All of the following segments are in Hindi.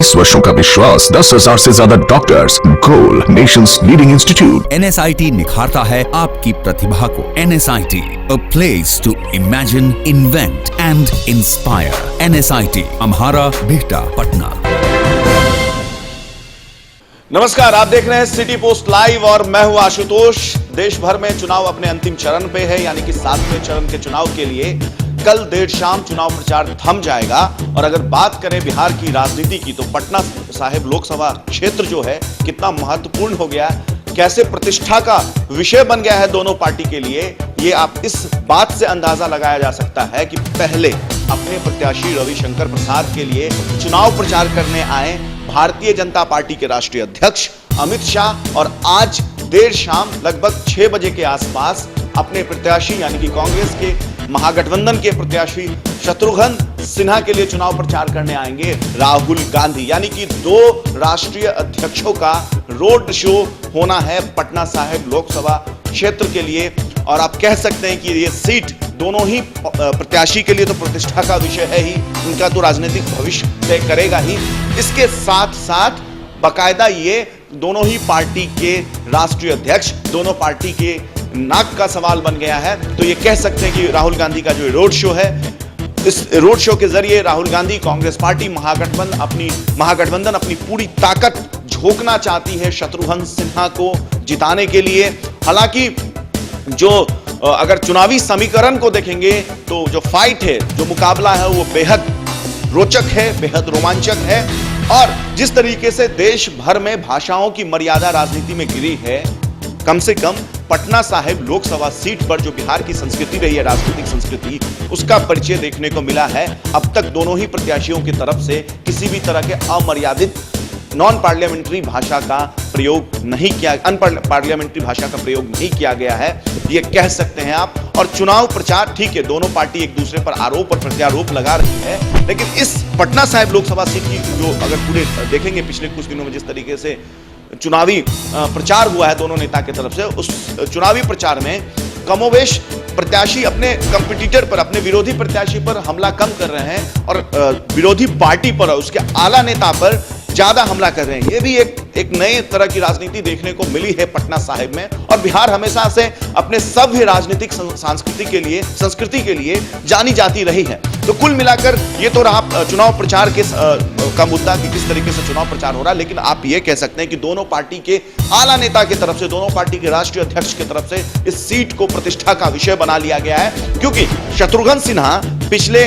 20 वर्षों का विश्वास, 10,000 से ज्यादा डॉक्टर्स, गोल नेशंस लीडिंग इंस्टीट्यूट। NSIT निखारता है आपकी प्रतिभा को। NSIT, a place to imagine, invent and inspire. NSIT, अम्हारा, Bihta, Patna. नमस्कार, आप देख रहे हैं सिटी पोस्ट लाइव और मैं हूं आशुतोष। देश भर में चुनाव अपने अंतिम चरण पे है, यानी कि 7वें चरण के चुनाव के लिए कल देर शाम चुनाव प्रचार थम जाएगा। और अगर बात करें बिहार की राजनीति की, तो पटना साहिब लोकसभा क्षेत्र जो है कितना महत्वपूर्ण हो गया, कैसे प्रतिष्ठा का विषय बन गया है दोनों पार्टी के लिए, ये आप इस बात से अंदाजा लगाया जा सकता है कि पहले अपने प्रत्याशी रविशंकर प्रसाद के लिए चुनाव प्रचार करने आए भारतीय जनता पार्टी के राष्ट्रीय अध्यक्ष अमित शाह, और आज देर शाम लगभग 6 बजे के आसपास अपने प्रत्याशी यानी कि कांग्रेस के महागठबंधन के प्रत्याशी शत्रुघ्न सिन्हा के लिए चुनाव प्रचार करने आएंगे राहुल गांधी। यानी कि 2 राष्ट्रीय अध्यक्षों का रोड शो होना है पटना साहिब लोकसभा क्षेत्र के लिए। और आप कह सकते हैं कि ये सीट दोनों ही प्रत्याशी के लिए तो प्रतिष्ठा का विषय है ही, उनका तो राजनीतिक भविष्य तय करेगा ही। इसके साथ साथ बाकायदा ये दोनों ही पार्टी के राष्ट्रीय अध्यक्ष, दोनों पार्टी के नाक का सवाल बन गया है। तो ये कह सकते हैं कि राहुल गांधी का जो रोड शो है, इस रोड शो के जरिए राहुल गांधी, कांग्रेस पार्टी, महागठबंधन अपनी पूरी ताकत झोंकना चाहती है शत्रुघ्न सिन्हा को जिताने के लिए। हालांकि जो अगर चुनावी समीकरण को देखेंगे तो जो फाइट है, जो मुकाबला है, वो बेहद रोचक है, बेहद रोमांचक है। और जिस तरीके से देश भर में भाषाओं की मर्यादा राजनीति में गिरी है, कम से कम पटना साहिब लोकसभा सीट पर जो बिहार की संस्कृति रही है, राजनीतिक संस्कृति, उसका परिचय देखने को मिला है। अब तक दोनों ही प्रत्याशियों की तरफ से किसी भी तरह के अमर्यादित नॉन पार्लियामेंट्री भाषा का प्रयोग नहीं किया, अनपार्लियामेंट्री भाषा का प्रयोग नहीं किया गया है, ये कह सकते हैं आप। और चुनाव प्रचार, ठीक है, दोनों पार्टी एक दूसरे पर आरोप और प्रत्यारोप लगा रही है, लेकिन इस पटना साहिब लोकसभा सीट की जो अगर पूरे देखेंगे पिछले कुछ दिनों में जिस तरीके से चुनावी प्रचार हुआ है दोनों नेता की तरफ से, उस चुनावी प्रचार में कमोवेश प्रत्याशी अपने कंपटीटर पर, अपने विरोधी प्रत्याशी पर हमला कम कर रहे हैं और विरोधी पार्टी पर, उसके आला नेता पर ज्यादा हमला कर रहे हैं। ये भी एक नए तरह की राजनीति देखने को मिली है पटना साहिब में। और बिहार हमेशा से अपने सभ्य राजनीतिक संस्कृति के लिए जानी जाती रही है। तो कुल मिलाकर ये तो रहा चुनाव प्रचार का मुद्दा कि किस तरीके से चुनाव प्रचार हो रहा है, लेकिन आप ये कह सकते हैं कि दोनों पार्टी के आला नेता की तरफ से, दोनों पार्टी के राष्ट्रीय अध्यक्ष की तरफ से इस सीट को प्रतिष्ठा का विषय बना लिया गया है। क्योंकि शत्रुघ्न सिन्हा पिछले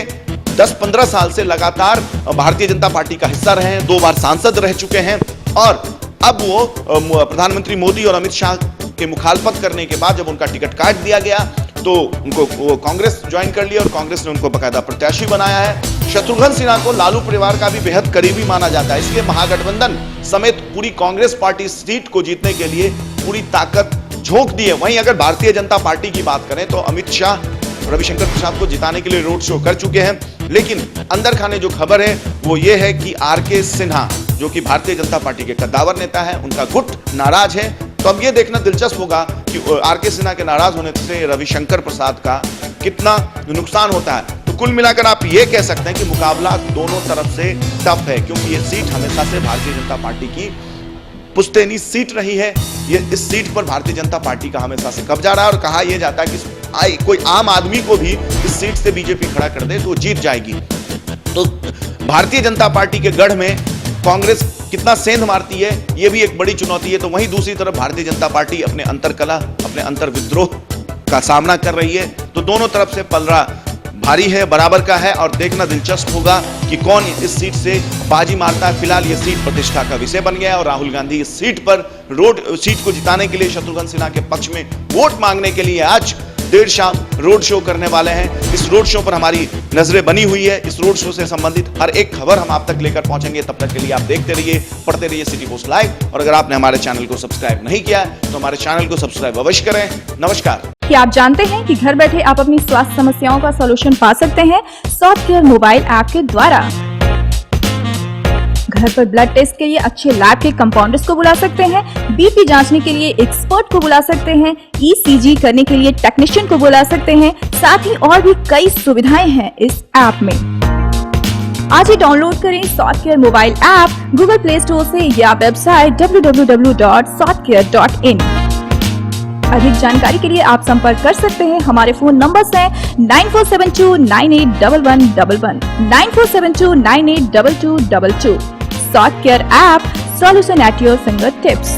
10-15 साल से लगातार भारतीय जनता पार्टी का हिस्सा रहे हैं, 2 बार सांसद रह चुके हैं, और अब वो प्रधानमंत्री मोदी और अमित शाह के मुखालफत करने के बाद जब उनका टिकट काट दिया गया तो उनको कांग्रेस ज्वाइन कर लिया और कांग्रेस ने उनको बाकायदा प्रत्याशी बनाया है। शत्रुघ्न सिन्हा को लालू परिवार का भी बेहद करीबी माना जाता है, इसलिए महागठबंधन समेत पूरी कांग्रेस पार्टी सीट को जीतने के लिए पूरी ताकत झोंक दी है। वहीं अगर भारतीय जनता पार्टी की बात करें तो अमित शाह रविशंकर प्रसाद को जिताने के लिए रोड शो कर चुके हैं, लेकिन अंदर खाने जो खबर है वो ये है कि आरके सिन्हा, जो कि भारतीय जनता पार्टी के कद्दावर नेता है, उनका गुट नाराज है। तो अब ये देखना दिलचस्प होगा कि आरके सिन्हा के नाराज होने से रविशंकर प्रसाद का कितना नुकसान होता है। तो कुल मिलाकर आप ये कह सकते हैं कि मुकाबला दोनों तरफ से टफ है, क्योंकि ये सीट हमेशा से भारतीय जनता पार्टी की पुश्तैनी सीट रही है। ये इस सीट पर भारतीय जनता पार्टी का हमेशा से कब्जा रहा है, और कहा यह जाता है कि कोई आम आदमी को भी इस सीट से बीजेपी खड़ा कर दे तो जीत जाएगी। तो भारतीय जनता पार्टी के गढ़ में कांग्रेस कितना सेंध मारती है, ये भी एक बड़ी चुनौती है। तो वहीं दूसरी तरफ भारतीय जनता पार्टी अपने अंतरकलह, अपने अंतर्विद्रोह का सामना कर रही है। तो दोनों तरफ से पलड़ा भारी है, बराबर का है, और देखना दिलचस्प होगा कि कौन इस सीट से बाजी मारता है। फिलहाल ये सीट प्रतिष्ठा का विषय बन गया है और राहुल गांधी इस सीट पर सीट को जिताने के लिए शत्रुघ्न सिन्हा के पक्ष में वोट मांगने के लिए आज देर शाम रोड शो करने वाले हैं। इस रोड शो पर हमारी नजरें बनी हुई है। इस रोड शो से संबंधित हर एक खबर हम आप तक लेकर पहुंचेंगे। तब तक के लिए आप देखते रहिए, पढ़ते रहिए सिटी पोस्ट लाइव। और अगर आपने हमारे चैनल को सब्सक्राइब नहीं किया है तो हमारे चैनल को सब्सक्राइब अवश्य करें। नमस्कार। क्या आप जानते हैं कि घर बैठे आप अपनी स्वास्थ्य समस्याओं का सॉल्यूशन पा सकते हैं सॉफ्टकेयर मोबाइल ऐप के द्वारा। घर पर ब्लड टेस्ट के लिए अच्छे लैब के कंपाउंडर्स को बुला सकते हैं, बीपी जांचने के लिए एक्सपर्ट को बुला सकते हैं, ईसीजी करने के लिए टेक्नीशियन को बुला सकते हैं। साथ ही और भी कई सुविधाएं हैं इस ऐप में। आज ही डाउनलोड करें Softcare mobile app Google Play Store से या वेबसाइट www.softcare.in। अधिक जानकारी के लिए आप संपर्क कर सकते हैं। हमारे फोन नंबर्स हैं 9472981111, 9472982222। Softcare app, solution at your finger tips.